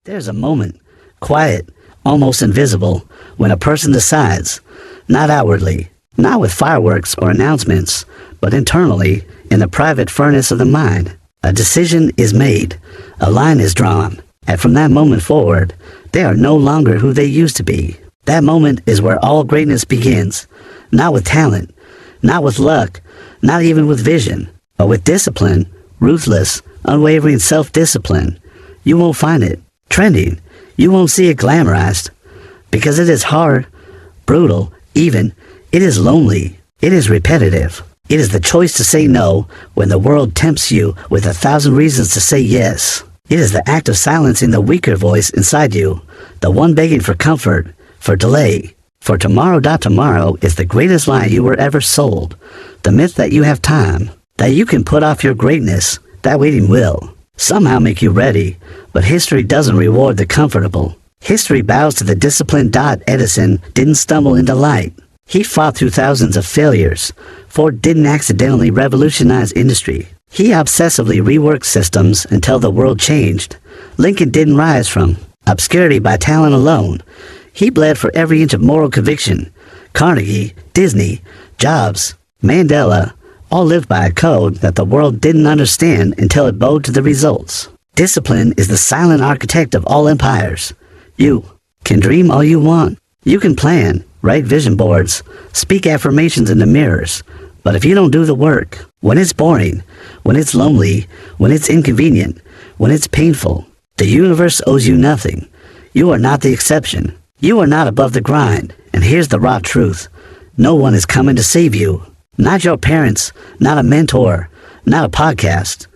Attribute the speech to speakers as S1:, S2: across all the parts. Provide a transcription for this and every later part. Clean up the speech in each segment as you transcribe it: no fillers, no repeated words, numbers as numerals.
S1: There's a moment, quiet, almost invisible, when a person decides, not outwardly, not with fireworks or announcements, but internally, in the private furnace of the mind. A decision is made, a line is drawn, and from that moment forward, they are no longer who they used to be. That moment is where all greatness begins, not with talent, not with luck, not even with vision, but with discipline, ruthless, unwavering self-discipline. You won't find it trending. You won't see it glamorized, because it is hard, brutal, even. It is lonely. It is repetitive. It is the choice to say no when the world tempts you with 1,000 reasons to say yes. It is the act of silencing the weaker voice inside you, the one begging for comfort, for delay. For tomorrow. Tomorrow is the greatest lie you were ever sold. The myth that you have time, that you can put off your greatness, that waiting will somehow make you ready, but history doesn't reward the comfortable. History bows to the disciplined. Edison didn't stumble into light. He fought through thousands of failures. Ford didn't accidentally revolutionize industry. He obsessively reworked systems until the world changed. Lincoln didn't rise from obscurity by talent alone. He bled for every inch of moral conviction. Carnegie, Disney, Jobs, Mandela, all lived by a code that the world didn't understand until it bowed to the results. Discipline is the silent architect of all empires. You can dream all you want. You can plan, write vision boards, speak affirmations in the mirrors. But if you don't do the work, when it's boring, when it's lonely, when it's inconvenient, when it's painful, the universe owes you nothing. You are not the exception. You are not above the grind. And here's the raw truth. No one is coming to save you. Not your parents, not a mentor, not a podcast,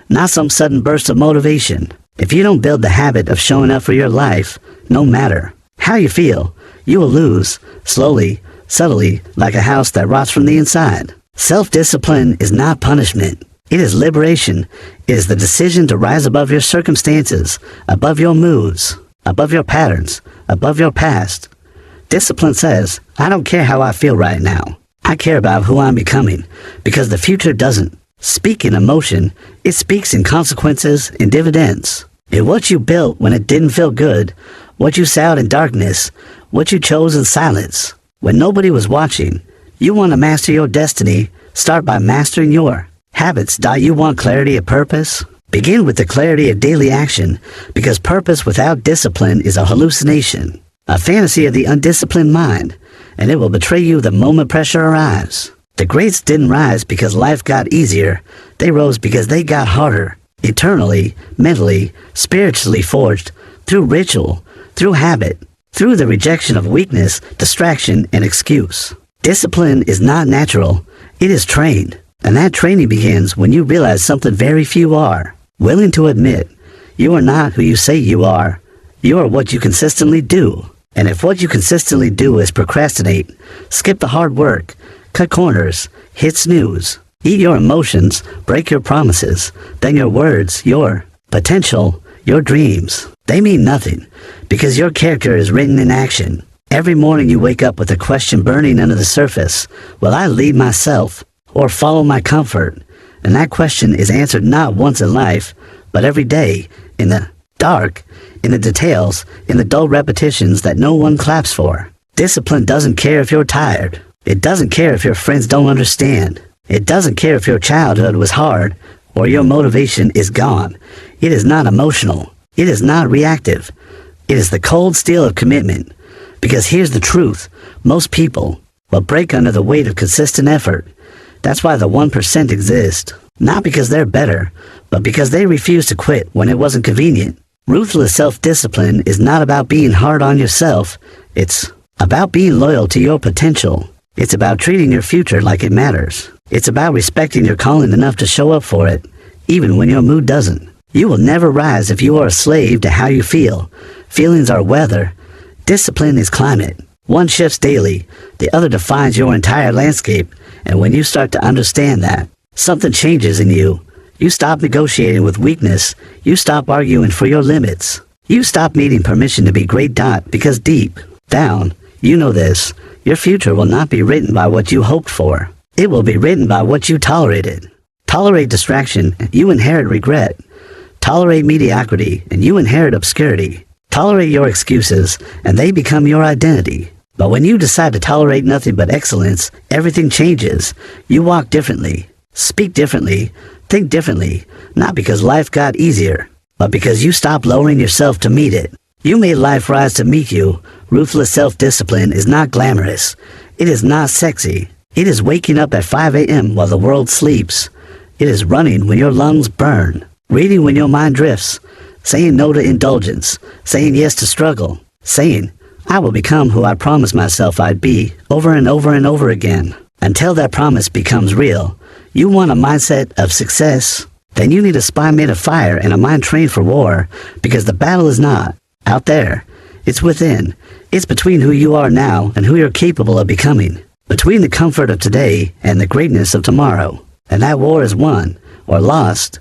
S1: not some sudden burst of motivation. If you don't build the habit of showing up for your life, no matter how you feel, you will lose, slowly, subtly, like a house that rots from the inside. Self-discipline is not punishment. It is liberation. It is the decision to rise above your circumstances, above your moods, above your patterns, above your past. Discipline says, I don't care how I feel right now. I care about who I'm becoming, because the future doesn't speak in emotion. It speaks in consequences and dividends. In what you built when it didn't feel good, what you sowed in darkness, what you chose in silence. When nobody was watching, you want to master your destiny. Start by mastering your habits. You want clarity of purpose? Begin with the clarity of daily action, because purpose without discipline is a hallucination, a fantasy of the undisciplined mind, and it will betray you the moment pressure arrives. The greats didn't rise because life got easier. They rose because they got harder, eternally, mentally, spiritually forged, through ritual, through habit, through the rejection of weakness, distraction, and excuse. Discipline is not natural. It is trained. And that training begins when you realize something very few are willing to admit. You are not who you say you are. You are what you consistently do. And if what you consistently do is procrastinate, skip the hard work, cut corners, hit snooze, eat your emotions, break your promises, then your words, your potential, your dreams, they mean nothing, because your character is written in action. Every morning you wake up with a question burning under the surface. Will I lead myself or follow my comfort? And that question is answered not once in life, but every day, in the dark, in the details, in the dull repetitions that no one claps for. Discipline doesn't care if you're tired. It doesn't care if your friends don't understand. It doesn't care if your childhood was hard or your motivation is gone. It is not emotional. It is not reactive. It is the cold steel of commitment. Because here's the truth. Most people will break under the weight of consistent effort. That's why the 1% exist. Not because they're better, but because they refuse to quit when it wasn't convenient. Ruthless self-discipline is not about being hard on yourself. It's about being loyal to your potential. It's about treating your future like it matters. It's about respecting your calling enough to show up for it, even when your mood doesn't. You will never rise if you are a slave to how you feel. Feelings are weather. Discipline is climate. One shifts daily. The other defines your entire landscape. And when you start to understand that, something changes in you. You stop negotiating with weakness. You stop arguing for your limits. You stop needing permission to be great. Because deep down, you know this. Your future will not be written by what you hoped for. It will be written by what you tolerated. Tolerate distraction, you inherit regret. Tolerate mediocrity, and you inherit obscurity. Tolerate your excuses, and they become your identity. But when you decide to tolerate nothing but excellence, everything changes. You walk differently, speak differently, think differently, not because life got easier, but because you stopped lowering yourself to meet it. You made life rise to meet you. Ruthless self-discipline is not glamorous. It is not sexy. It is waking up at 5 a.m. while the world sleeps. It is running when your lungs burn, reading when your mind drifts, saying no to indulgence, saying yes to struggle, saying, I will become who I promised myself I'd be, over and over and over again, until that promise becomes real. You want a mindset of success? Then you need a spine made of fire and a mind trained for war, because the battle is not out there. It's within. It's between who you are now and who you're capable of becoming, between the comfort of today and the greatness of tomorrow. And that war is won, or lost,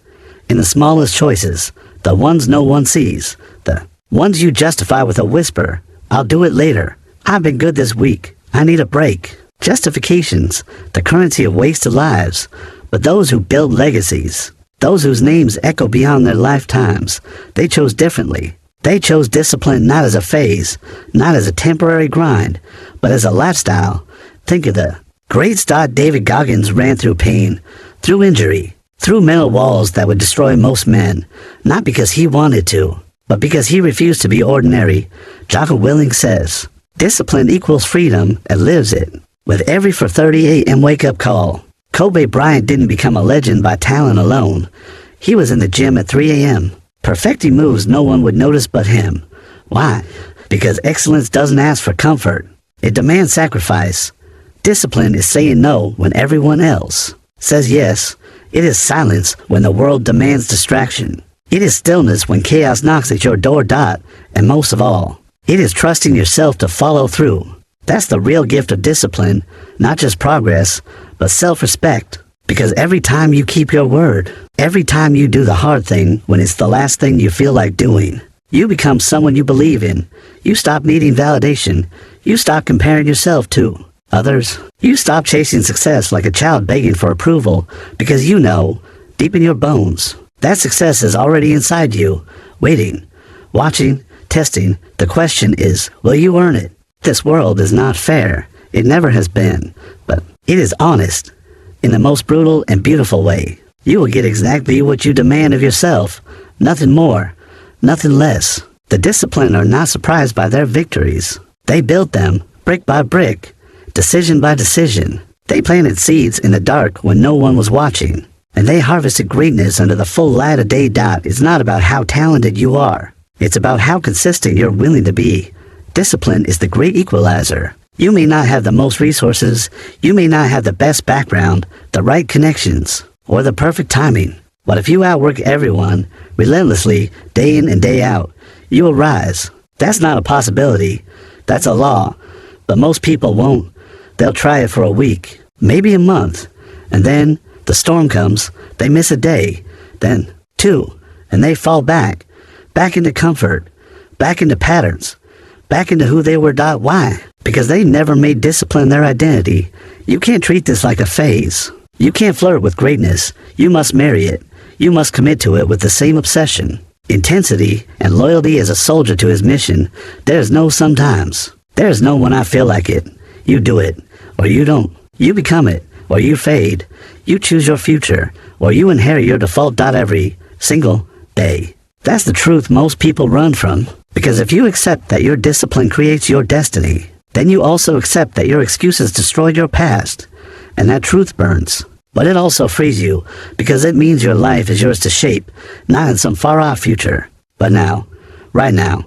S1: in the smallest choices, the ones no one sees, the ones you justify with a whisper, I'll do it later. I've been good this week. I need a break. Justifications, the currency of wasted lives. But those who build legacies, those whose names echo beyond their lifetimes, they chose differently. They chose discipline not as a phase, not as a temporary grind, but as a lifestyle. Think of the great star David Goggins ran through pain, through injury, through mental walls that would destroy most men, not because he wanted to, but because he refused to be ordinary. Jocko Willink says, discipline equals freedom and lives it. With every 4:30 a.m. wake-up call, Kobe Bryant didn't become a legend by talent alone. He was in the gym at 3 a.m., perfecting moves no one would notice but him. Why? Because excellence doesn't ask for comfort. It demands sacrifice. Discipline is saying no when everyone else says yes. It is silence when the world demands distraction. It is stillness when chaos knocks at your door. And most of all, it is trusting yourself to follow through. That's the real gift of discipline, not just progress, but self-respect. Because every time you keep your word, every time you do the hard thing when it's the last thing you feel like doing, you become someone you believe in. You stop needing validation. You stop comparing yourself to others. You stop chasing success like a child begging for approval, because you know, deep in your bones, that success is already inside you, waiting, watching, testing. The question is, will you earn it? This world is not fair. It never has been, but it is honest. In the most brutal and beautiful way, you will get exactly what you demand of yourself, nothing more, nothing less. The disciplined are not surprised by their victories. They built them, brick by brick, decision by decision. They planted seeds in the dark when no one was watching, and they harvested greatness under the full light of day. It's not about how talented you are. It's about how consistent you're willing to be. Discipline is the great equalizer. You may not have the most resources, you may not have the best background, the right connections, or the perfect timing. But if you outwork everyone, relentlessly, day in and day out, you will rise. That's not a possibility. That's a law. But most people won't. They'll try it for a week, maybe a month, and then the storm comes, they miss a day, then two, and they fall back into comfort, back into patterns, back into who they were. Why? Because they never made discipline their identity. You can't treat this like a phase. You can't flirt with greatness. You must marry it. You must commit to it with the same obsession, intensity, and loyalty as a soldier to his mission. There's no sometimes. There's no when I feel like it. You do it, or you don't. You become it, or you fade. You choose your future, or you inherit your default. Every single day. That's the truth most people run from. Because if you accept that your discipline creates your destiny, then you also accept that your excuses destroyed your past. And that truth burns. But it also frees you, because it means your life is yours to shape, not in some far-off future, but now, right now,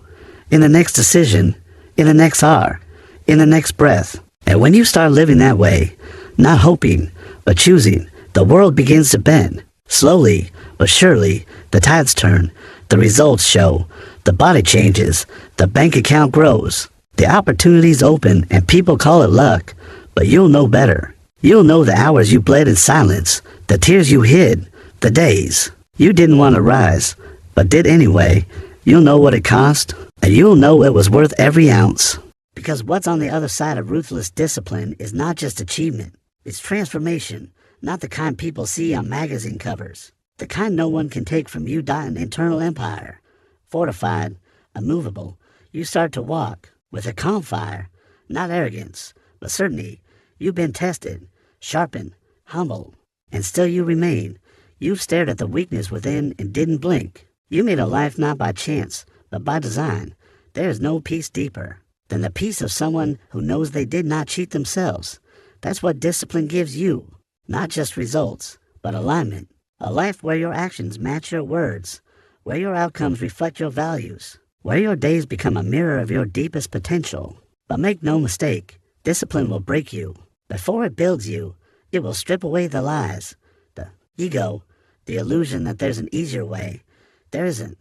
S1: in the next decision, in the next hour, in the next breath. And when you start living that way, not hoping, but choosing, the world begins to bend. Slowly, but surely, the tides turn, the results show, the body changes, the bank account grows, the opportunities open, and people call it luck. But you'll know better. You'll know the hours you bled in silence, the tears you hid, the days you didn't want to rise, but did anyway. You'll know what it cost, and you'll know it was worth every ounce. Because what's on the other side of ruthless discipline is not just achievement, it's transformation, not the kind people see on magazine covers. The kind no one can take from you. An internal empire, fortified, immovable. You start to walk with a calm fire, not arrogance, but certainty. You've been tested, sharpened, humbled, and still you remain. You've stared at the weakness within and didn't blink. You made a life not by chance, but by design. There is no peace deeper than the peace of someone who knows they did not cheat themselves. That's what discipline gives you. Not just results, but alignment. A life where your actions match your words, where your outcomes reflect your values, where your days become a mirror of your deepest potential. But make no mistake, discipline will break you. Before it builds you, it will strip away the lies, the ego, the illusion that there's an easier way. There isn't.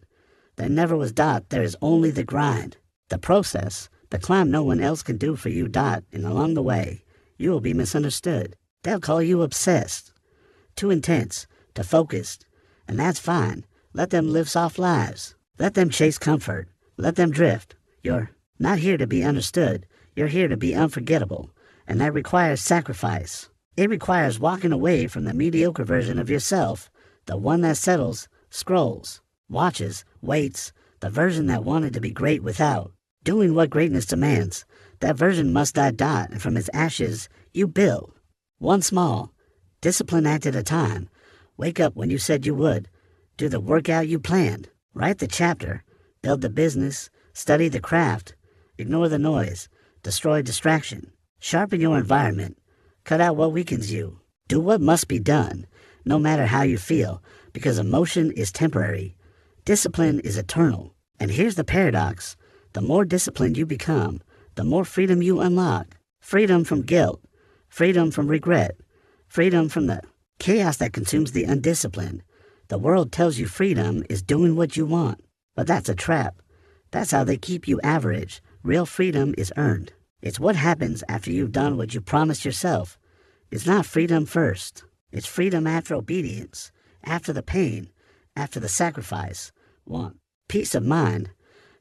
S1: There never was. There is only the grind, the process, the climb no one else can do for you. And along the way, you will be misunderstood. They'll call you obsessed, too intense, too focused, and that's fine. Let them live soft lives. Let them chase comfort. Let them drift. You're not here to be understood. You're here to be unforgettable, and that requires sacrifice. It requires walking away from the mediocre version of yourself, the one that settles, scrolls, watches, waits, the version that wanted to be great without doing what greatness demands. That version must die, and from its ashes, you build. One small, disciplined act at a time. Wake up when you said you would. Do the workout you planned. Write the chapter. Build the business. Study the craft. Ignore the noise. Destroy distraction. Sharpen your environment. Cut out what weakens you. Do what must be done, no matter how you feel, because emotion is temporary. Discipline is eternal. And here's the paradox. The more disciplined you become, the more freedom you unlock. Freedom from guilt. Freedom from regret. Freedom from the chaos that consumes the undisciplined. The world tells you freedom is doing what you want, but that's a trap. That's how they keep you average. Real freedom is earned. It's what happens after you've done what you promised yourself. It's not freedom first. It's freedom after obedience, after the pain, after the sacrifice. Want peace of mind,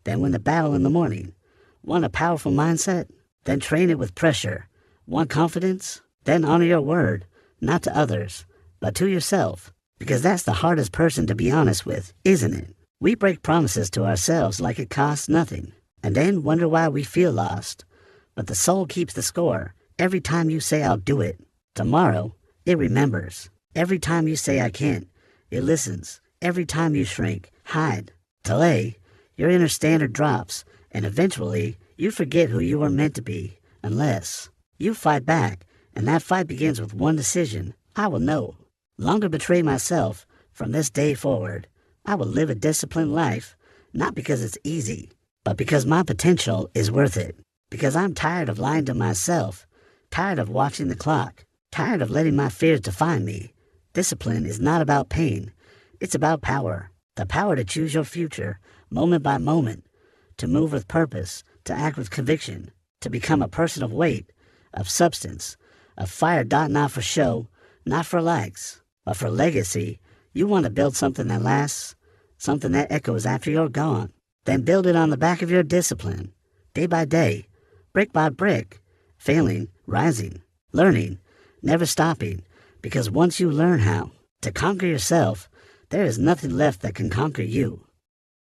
S1: then win the battle in the morning. Want a powerful mindset, then train it with pressure. Want confidence, then honor your word, not to others, but to yourself. Because that's the hardest person to be honest with, isn't it? We break promises to ourselves like it costs nothing, and then wonder why we feel lost. But the soul keeps the score. Every time you say I'll do it, tomorrow, it remembers. Every time you say I can't, it listens. Every time you shrink, hide, delay, your inner standard drops, and eventually, you forget who you were meant to be, unless you fight back, and that fight begins with one decision. I will no longer betray myself. From this day forward, I will live a disciplined life, not because it's easy, but because my potential is worth it. Because I'm tired of lying to myself, tired of watching the clock, tired of letting my fears define me. Discipline is not about pain. It's about power. The power to choose your future, moment by moment, to move with purpose, to act with conviction, to become a person of weight, of substance, of fire. Not for show, not for likes, but for legacy. You want to build something that lasts, something that echoes after you're gone. Then build it on the back of your discipline, day by day, brick by brick, failing, rising, learning, never stopping. Because once you learn how to conquer yourself, there is nothing left that can conquer you.